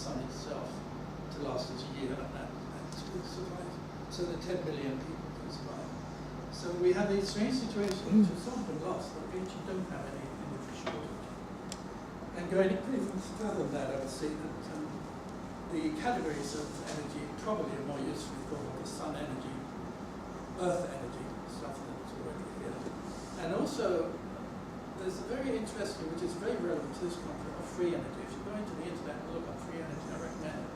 sun itself to last us a year and to survive, so that 10 billion people can survive. So we have a strange situation which has sort of been lost, but we actually don't have any energy shortage. And going even further than that, I would say that the categories of energy probably are more usefully thought of as sun energy, earth energy, stuff that's already here. And also, there's a very interesting, which is very relevant to this concept of free energy. If you go into the internet and look up free energy, I recommend it.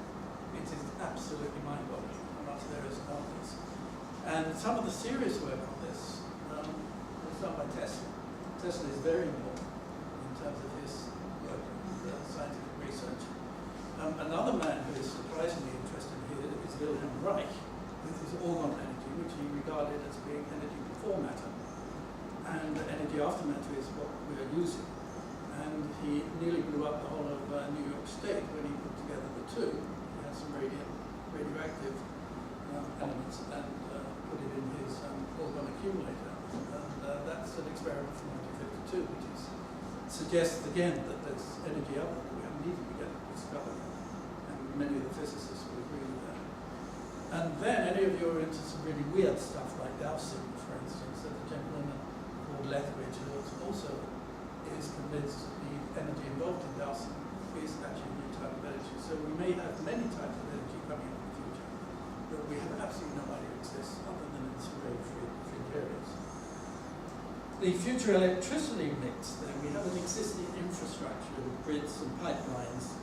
It is absolutely mind-boggling how much there is about this. And some of the serious work on this was done by Tesla. Tesla is very important in terms of his work in scientific research. Another man who is surprisingly interested here is Wilhelm Reich, with his orgone energy, which he regarded as being energy before matter. And energy after matter is what we are using. And he nearly blew up the whole of New York State when he put together the two. He had some radioactive elements and put it in his orgone accumulator. And that's an experiment from 1952, which suggests again that there's energy out there that we haven't even yet discovered. And many of the physicists will agree with that. And then any of you are into some really weird stuff like dowsing, for instance, that the gentleman called Lethbridge, who also is convinced that the energy involved in dowsing is actually a new type of energy. So we may have many types of energy coming up in the future, but we have absolutely no idea exists other than in some very free areas. The future electricity mix, then, we have an existing infrastructure of grids and pipelines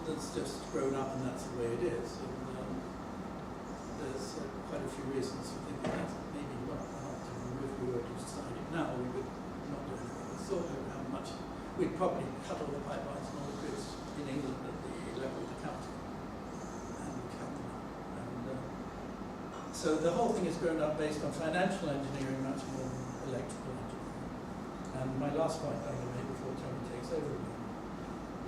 that's just grown up, and that's the way it is. And there's quite a few reasons to think that maybe not if we were to decide it now, we would not do anything. We thought of how much we'd probably cut all the pipelines and all the grids in England at the level of the county, and count them up. And so the whole thing has grown up based on financial engineering much more than electrical engineering. And my last point I'm going to make before Tony takes over again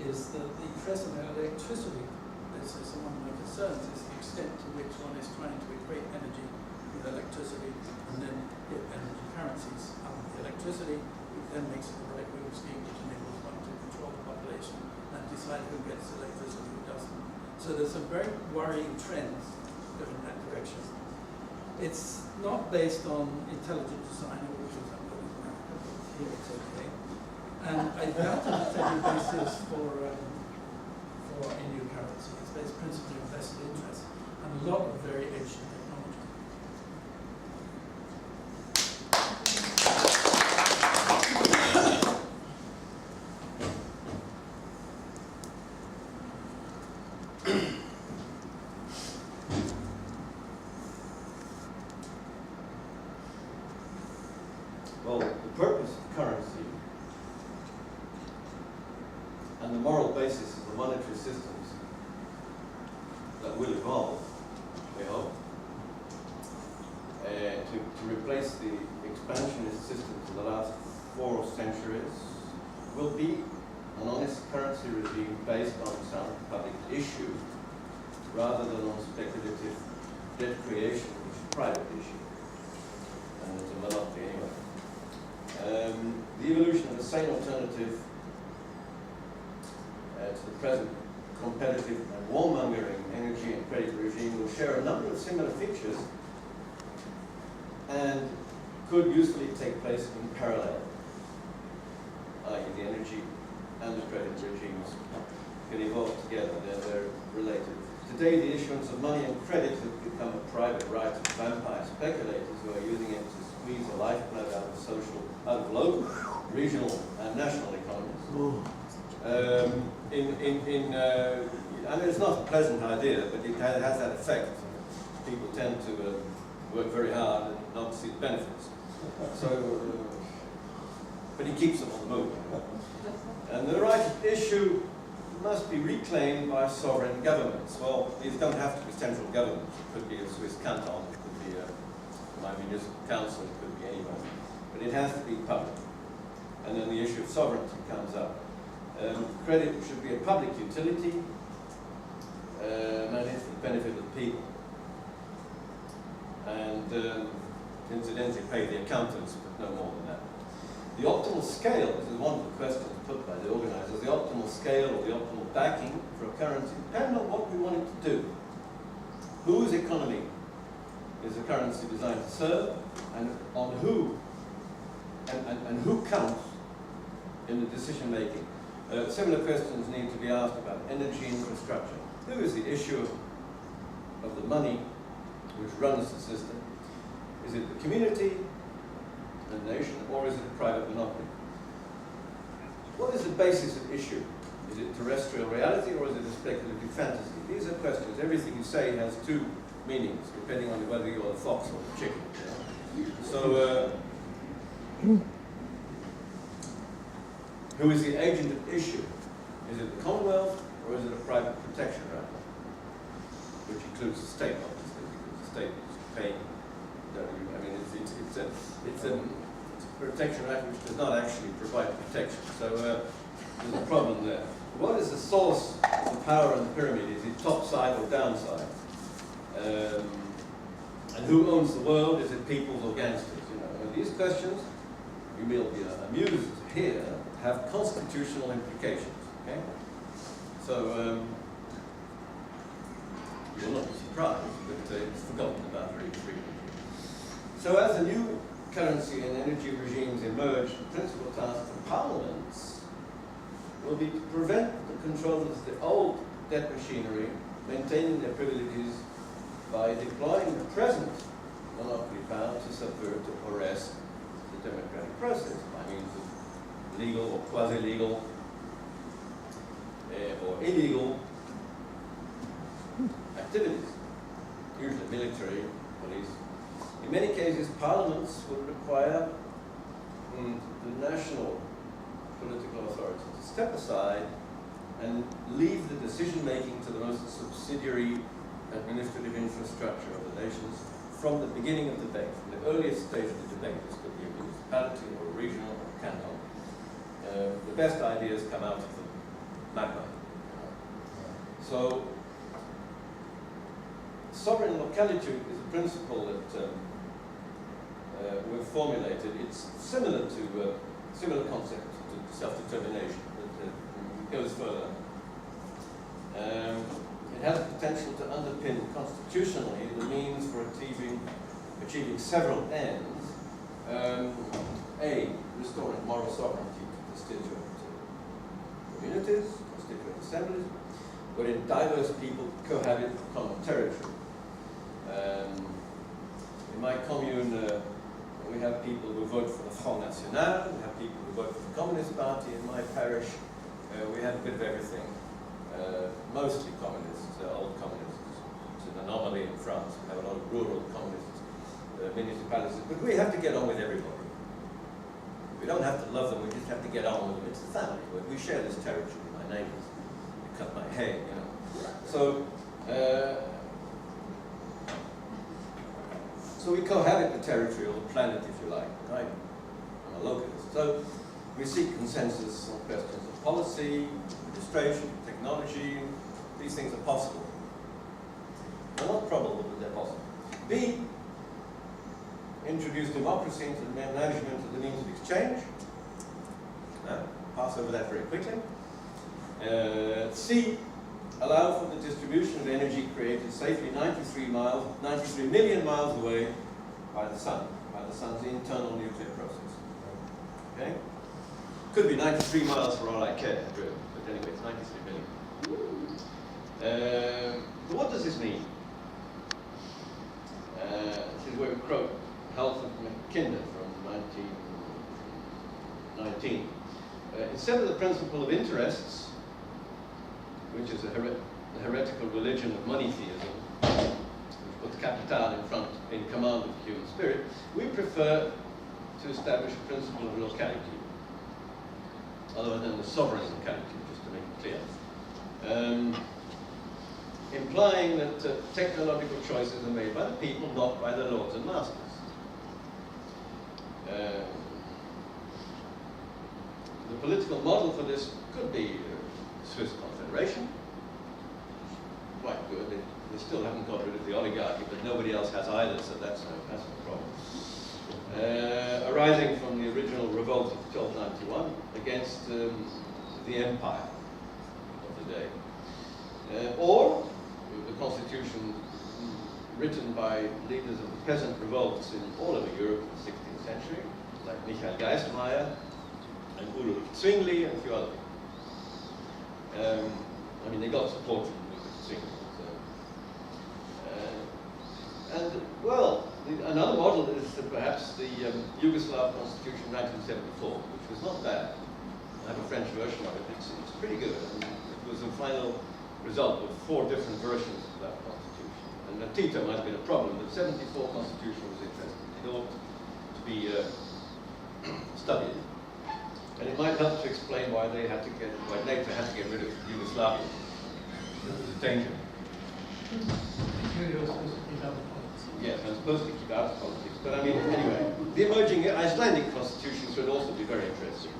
is that the present electricity business, and one of my concerns is the extent to which one is trying to equate energy with electricity and then get energy currencies out of the electricity, which then makes it the right wing scheme which enables one to control the population and decide who gets electricity and who doesn't. So there's some very worrying trends going in that direction. It's not based on intelligent design, which is here it's okay. And I doubt that it's any basis for a new currency. It's based principally on vested interest and a lot of very ancient technology. Well, the purpose of currency and the moral basis of the monetary systems that will evolve, we hope, to replace the expansionist systems of the last 4 centuries will be an honest currency regime based on sound public issue rather than on speculative debt creation, which is a private issue, and it's a monopoly anyway. The evolution of the same alternative to the present competitive and warmongering energy and credit regime will share a number of similar features and could usefully take place in parallel, i.e. the energy and the credit regimes can evolve together, they're related. Today the issuance of money and credit has become a private right of vampire speculators who are using it to squeeze a lifeblood out of local, regional and national economies. I mean, it's not a pleasant idea, but it has that effect. People tend to work very hard and not see the benefits. So, but it keeps them on the move. And the right of issue must be reclaimed by sovereign governments. Well, these don't have to be central governments. It could be a Swiss canton, it could be my municipal council, it could be anyone. But it has to be public. And then the issue of sovereignty comes up. Credit should be a public utility, and it's for the benefit of the people. And incidentally, pay the accountants, but no more than that. The optimal scale, this is one of the questions put by the organizers, the optimal scale or the optimal backing for a currency depend on what we want it to do. Whose economy is the currency designed to serve, and on who, and who counts in the decision making. Similar questions need to be asked about energy infrastructure. Who is the issuer of the money which runs the system? Is it the community, the nation, or is it a private monopoly? What is the basis of issue? Is it terrestrial reality or is it a speculative fantasy? These are questions. Everything you say has two meanings, depending on whether you're the fox or the chicken. So, who is the agent of issue? Is it the Commonwealth or is it a private protection right? Which includes the state, obviously, because the state is paying. I mean, it's a protection right which does not actually provide protection. So there's a problem there. What is the source of the power in the pyramid? Is it top side or downside? And who owns the world? Is it peoples or gangsters? You know, these questions, you will be amused here, have constitutional implications. Okay, so you will not be surprised, but it's forgotten about very frequently. So as the new currency and energy regimes emerge, the principal task for parliaments will be to prevent the controllers of the old debt machinery maintaining their privileges by deploying the present monopoly power to subvert or arrest the democratic process by means of legal or quasi-legal or illegal activities, usually military, police. In many cases, parliaments will require the national political authority to step aside and leave the decision-making to the most subsidiary administrative infrastructure of the nations from the beginning of the debate, from the earliest stage of the debate. This could be a municipality or a regional or a canton. The best ideas come out of the magma. So, sovereign localitude is a principle that we've formulated. It's similar to similar concept to self-determination, but it goes further. It has the potential to underpin constitutionally the means for achieving several ends. A, restoring moral sovereignty to constituent communities, constituent assemblies, wherein diverse people cohabit for common territory. In my commune, we have people who vote for the Front National, we have people who vote for the Communist Party. In my parish, we have a bit of everything. Mostly communists, old communists. It's an anomaly in France. We have a lot of rural communist municipalities, but we have to get on with everybody. We don't have to love them, we just have to get on with them. It's a family. We share this territory with my neighbors. They cut my hair, you know. So, so we cohabit the territory or the planet, if you like, right? I'm a localist. So we seek consensus on questions of policy, administration, technology. These things are possible. They're not probable, but they're possible. B, introduce democracy into the management of the means of exchange. Pass over that very quickly. C, allow for the distribution of energy created safely 93 million miles away by the sun's internal nuclear process. Okay? Could be 93 miles for all I care, really. But anyway, it's 93 million. But what does this mean? This is where we quote Halford Mackinder from 1919. Instead of the principle of interests, which is the heretical religion of money theism, which puts capital in command of the human spirit, we prefer to establish a principle of locality, other than the sovereign locality, just to make it clear. Implying that technological choices are made by the people, not by the lords and masters. The political model for this could be Swiss Confederation. Quite good. They still haven't got rid of the oligarchy, but nobody else has either, so that's no problem. Arising from the original revolt of 1291 against the empire. today. Or the constitution written by leaders of the peasant revolts in all over Europe in the 16th century, like Michael Geismar and Ulrich Zwingli and a few other people. I mean, they got support from Ulrich Zwingli. And, well, another model is perhaps the Yugoslav Constitution 1974, which was not bad. I have a French version of it. It's pretty good. And it was a final result of 4 different versions of that constitution. And Tito might have been a problem, but 74 constitution was interesting. It ought to be studied. And it might help to explain why NATO had to get rid of Yugoslavia. It was a danger. Yes, I'm supposed to keep out of politics, but I mean, anyway, the emerging Icelandic constitutions would also be very interesting.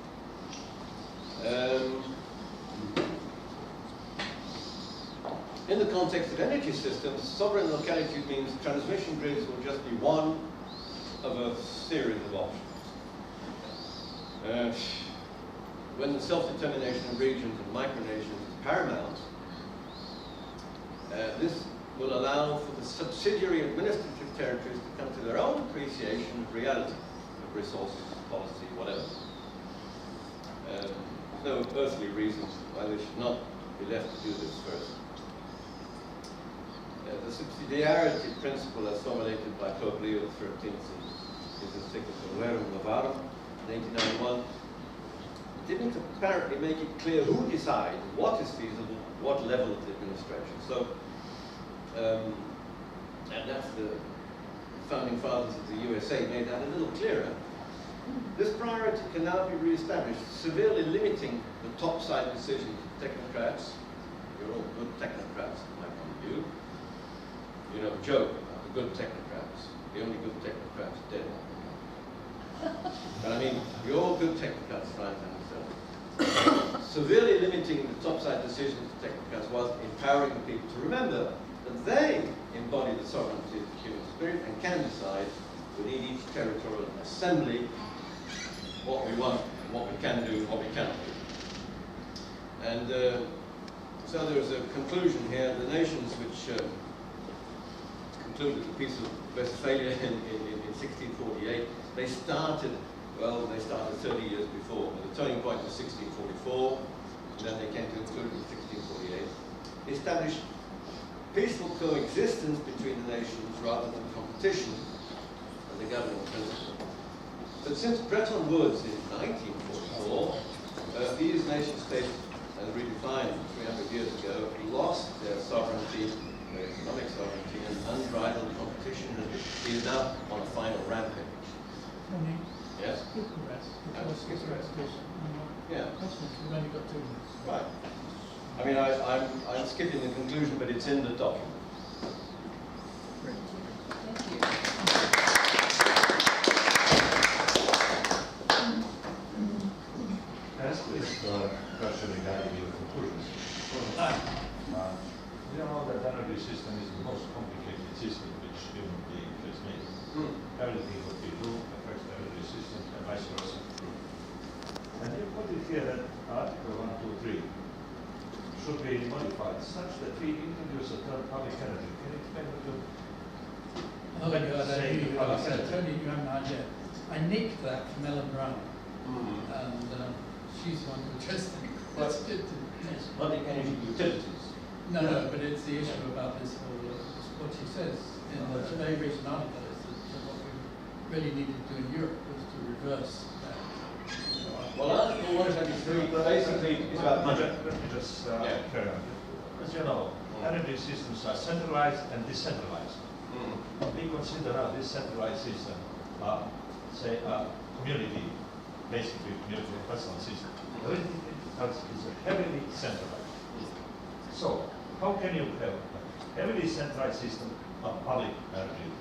In the context of energy systems, sovereign locality means transmission grids will just be one of a series of options. When the self-determination of regions and micronations is paramount, this will allow for the subsidiary administrative territories to come to their own appreciation of reality, of resources, policy, whatever. There's no earthly reasons why they should not be left to do this first. The subsidiarity principle as formulated by Pope Leo XIII in his encyclical Rerum Novarum in 1891 didn't apparently make it clear who decides what is feasible, what level of the administration. So, and that's the founding fathers of the USA made that a little clearer. This priority can now be re-established, severely limiting the topside decisions of technocrats. You're all good technocrats, in my point of view. You know, joke about the good technocrats. The only good technocrats are dead. But I mean, you're all good technocrats, right? Severely limiting the topside decisions of technocrats was empowering the people to remember that they embody the sovereignty of the human spirit and can decide within each territorial assembly what we want, and what we can do, what we cannot do. And so there is a conclusion here. The nations which concluded the Peace of Westphalia in 1648, they started 30 years before. The turning point was 1644, and then they came to conclude in 1648. They established peaceful coexistence between the nations rather than competition as the governing principle. But since Bretton Woods in 1944, these nation-states, as redefined 300 years ago, lost their sovereignty, their economic sovereignty, and unbridled competition is now on a final rampage. Yes? Yeah. We've only got 2 minutes. Right. I mean, I'm skipping the conclusion, but it's in the document. Thank you. Ask this question regarding your conclusions. You know that energy system is the most complicated system which human being has made. Everything what we do affects the energy system and vice versa. And you put it here that Article 123 should be modified such that we introduce a term public energy. Can you explain what you Oh my God, Tony, you have no idea. I nicked that from Ellen Brown, and she's the one who addressed it. That's good. Public energy utilities. No, but it's the issue about this whole, what she says in the today recent article is that what we really needed to do in Europe was to reverse that. Well, Article 123 basically is about money. Let me just carry on. As you know, energy systems are centralized and decentralized. We consider a decentralized system, say a community, basically community personal system. Everything else is heavily centralized. So, how can you have a heavily centralized system of public energy?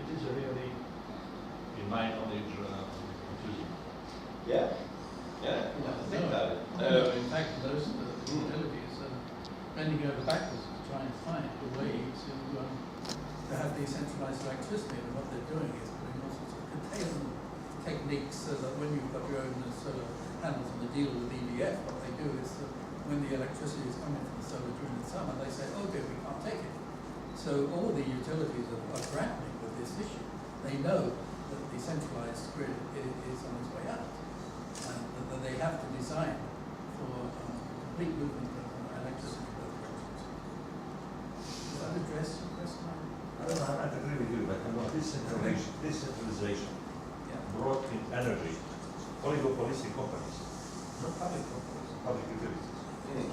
It is really, in my knowledge, confusing. Yeah. Think about it. In fact, most of the utilities are bending over backwards to try and find a way to have decentralized electricity, and what they're doing is putting all sorts of containment techniques so that when you've got your own solar panels and the deal with EDF, what they do is when the electricity is coming from the solar during the summer, they say, okay, we can't take it. So all the utilities are grappling with this issue. They know that the centralized grid is on its way out, and that they have to design for complete movement of electricity in both directions. Does that address your question? I agree with you, but decentralization Yeah. brought in energy, oligopolistic companies, not public companies, public utilities.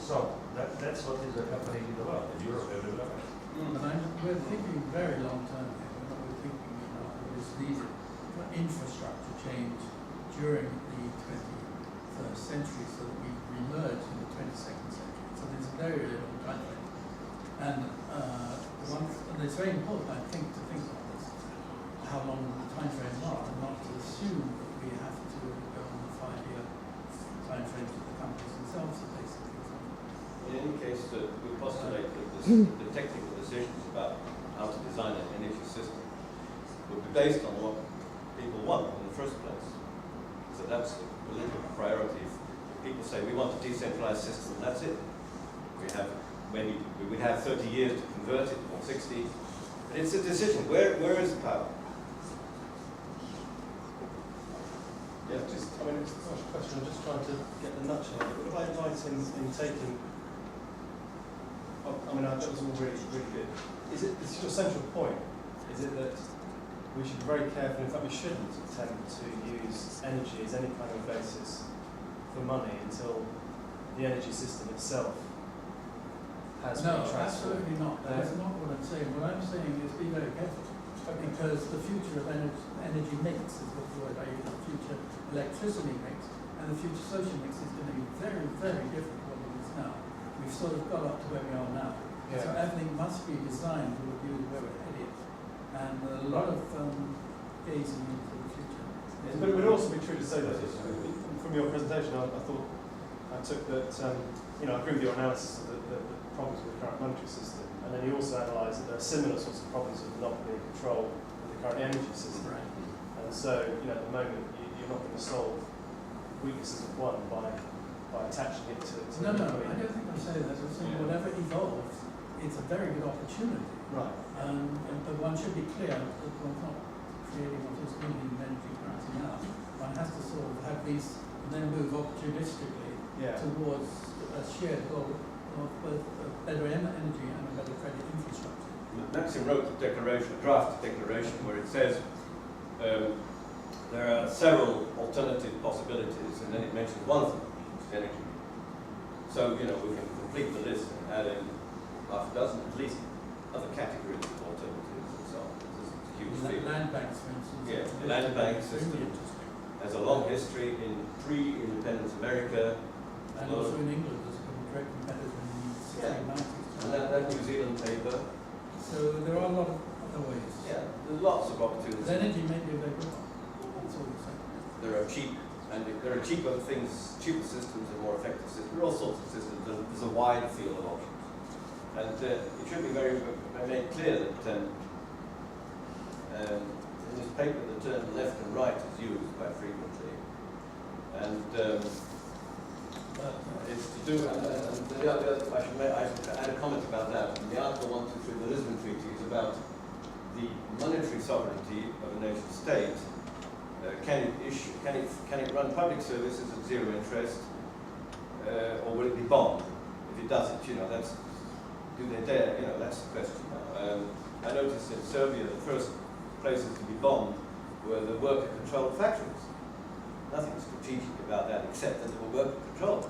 So that's what is happening in the world, in Europe, everywhere. But we're thinking very long term here. We're thinking what is needed for infrastructure change during the 21st century so that we emerge in the 22nd century. So there's a very, very long time frame. And it's very important, I think, to think about this, how long the time frames are, and not to assume that we have to go on the 5-year time frames that the companies themselves are basically. In any case, we postulate that the technical decisions about how to design an energy system will be based on what people want in the first place. So that's the political priority. If people say we want a decentralized system, and that's it. We would have 30 years to convert it, or 60. But it's a decision. Where is the power? Yeah, it's not a question, I'm just trying to get the nutshell of it. What I invite in taking, that was all really good. Is it, this is your central point, is it that we should be very careful, in fact we shouldn't attempt to use energy as any kind of basis for money until the energy system itself has No, been transformed? absolutely not. That's not what I'm saying. What I'm saying is be very careful, because the future of energy mix is what the word I use, the future electricity mix, and the future social mix is going to be very, very different from what it is now. We've sort of got up to where we are now. Yeah. So everything must be designed with a view to where we're headed, and a lot of gazing into the future. But it would also be true to say that, from your presentation, I took that, I agree with your analysis of the problems with the current monetary system, and then you also analyse that there are similar sorts of problems of monopoly and control with the current energy system. Right. And so, at the moment, you're not going to solve weaknesses of one by attaching it to No, the I don't think I'm saying that. I'm saying whatever evolves, it's a very good opportunity. Right. But one should be clear that one's not creating what is needed in energy currency now. One has to sort of have these and then move opportunistically towards a shared goal of both better energy and a better credit infrastructure. Maxim wrote a draft declaration, where it says there are several alternative possibilities, and then it mentions one of them, which is energy. So, we can complete the list and add in half a dozen, at least, other categories of alternatives and so on. This is a huge field. Land banks, for instance. Yeah, the land bank system has a long history in pre-independence America. And also in England, there's a great competitor in the 1690s. And that New Zealand paper. So there are a lot of other ways. Yeah, there's lots of opportunities. But energy may be a very good one. That's all I'm saying. There are cheaper things, cheaper systems and more effective systems. There are all sorts of systems. There's a wide field of options. And it should be very made clear that in this paper the term left and right is used quite frequently. And it's to do, I should add a comment about that. The Article 123 of the Lisbon Treaty is about the monetary sovereignty of a nation state. Can it run public services at zero interest, or will it be bombed? If it does it, do they dare? That's the question now. I noticed in Serbia the first places to be bombed were the worker-controlled factories. Nothing strategic about that, except that they were worker-controlled.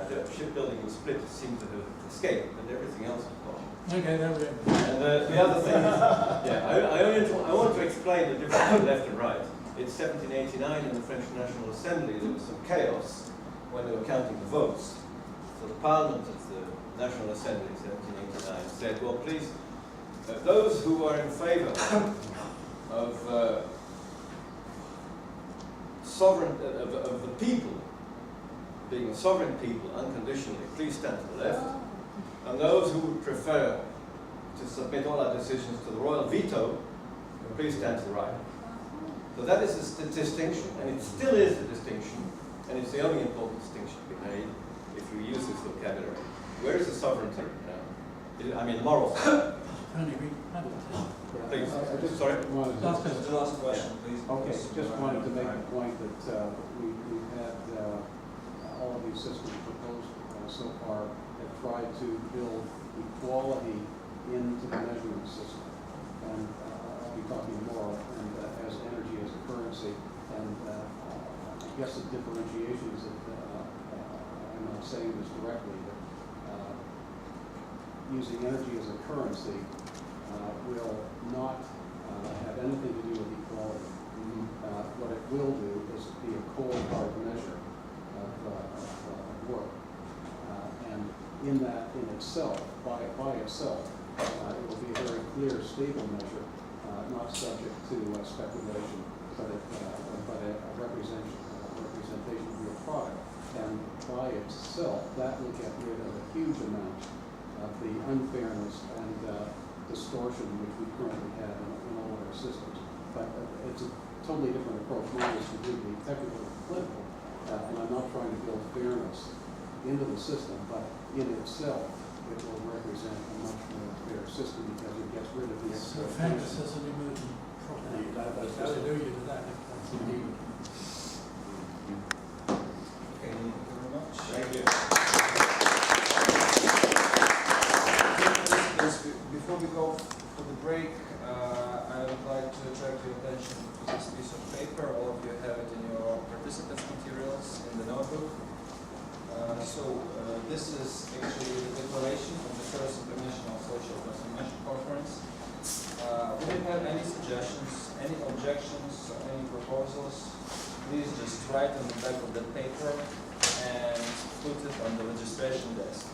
The shipbuilding in Split seemed to have escaped, but everything else was bombed. Okay, there we go. And the other thing is, I want to explain the difference between left and right. In 1789 in the French National Assembly, there was some chaos when they were counting the votes. So the Parliament of the National Assembly in 1789 said, well, please, those who are in favour of of the people, being a sovereign people unconditionally, please stand to the left. And those who would prefer to submit all our decisions to the royal veto, please stand to the right. So that is a distinction, and it still is a distinction, and it's the only important distinction to be made. vocabulary. Where is the sovereignty now? I mean, the moral side. Only we had it. Please, I just sorry. wanted to- Last question. The last question, please. Okay, just wanted to make the point that we've had all of these systems proposed so far have tried to build equality into the measurement system. And I'll be talking more and as energy as a currency. And I guess the differentiation is that I'm not saying this directly, but using energy as a currency will not have anything to do with equality. What it will do is be a cold hard measure of work. And in that in itself, by itself, it will be a very clear, stable measure, not subject to speculation, but a representation of your product. And by itself, that will get rid of a huge amount of the unfairness and distortion which we currently have in all of our systems. But it's a totally different approach. Mine is completely technical and political, and I'm not trying to build fairness into the system, but in itself, it will represent a much more fair system because it gets rid of the So fairness expectation. as an emerging property. That's Hallelujah to that, if that's indeed. Okay, thank you very much. Thank you. Before we go for the break, I would like to attract your attention to this piece of paper. All of you have it in your participants' materials in the notebook. This is actually the declaration of the First International Social Transformation Conference. If you have any suggestions, any objections, any proposals, please just write on the back of the paper and put it on the registration desk.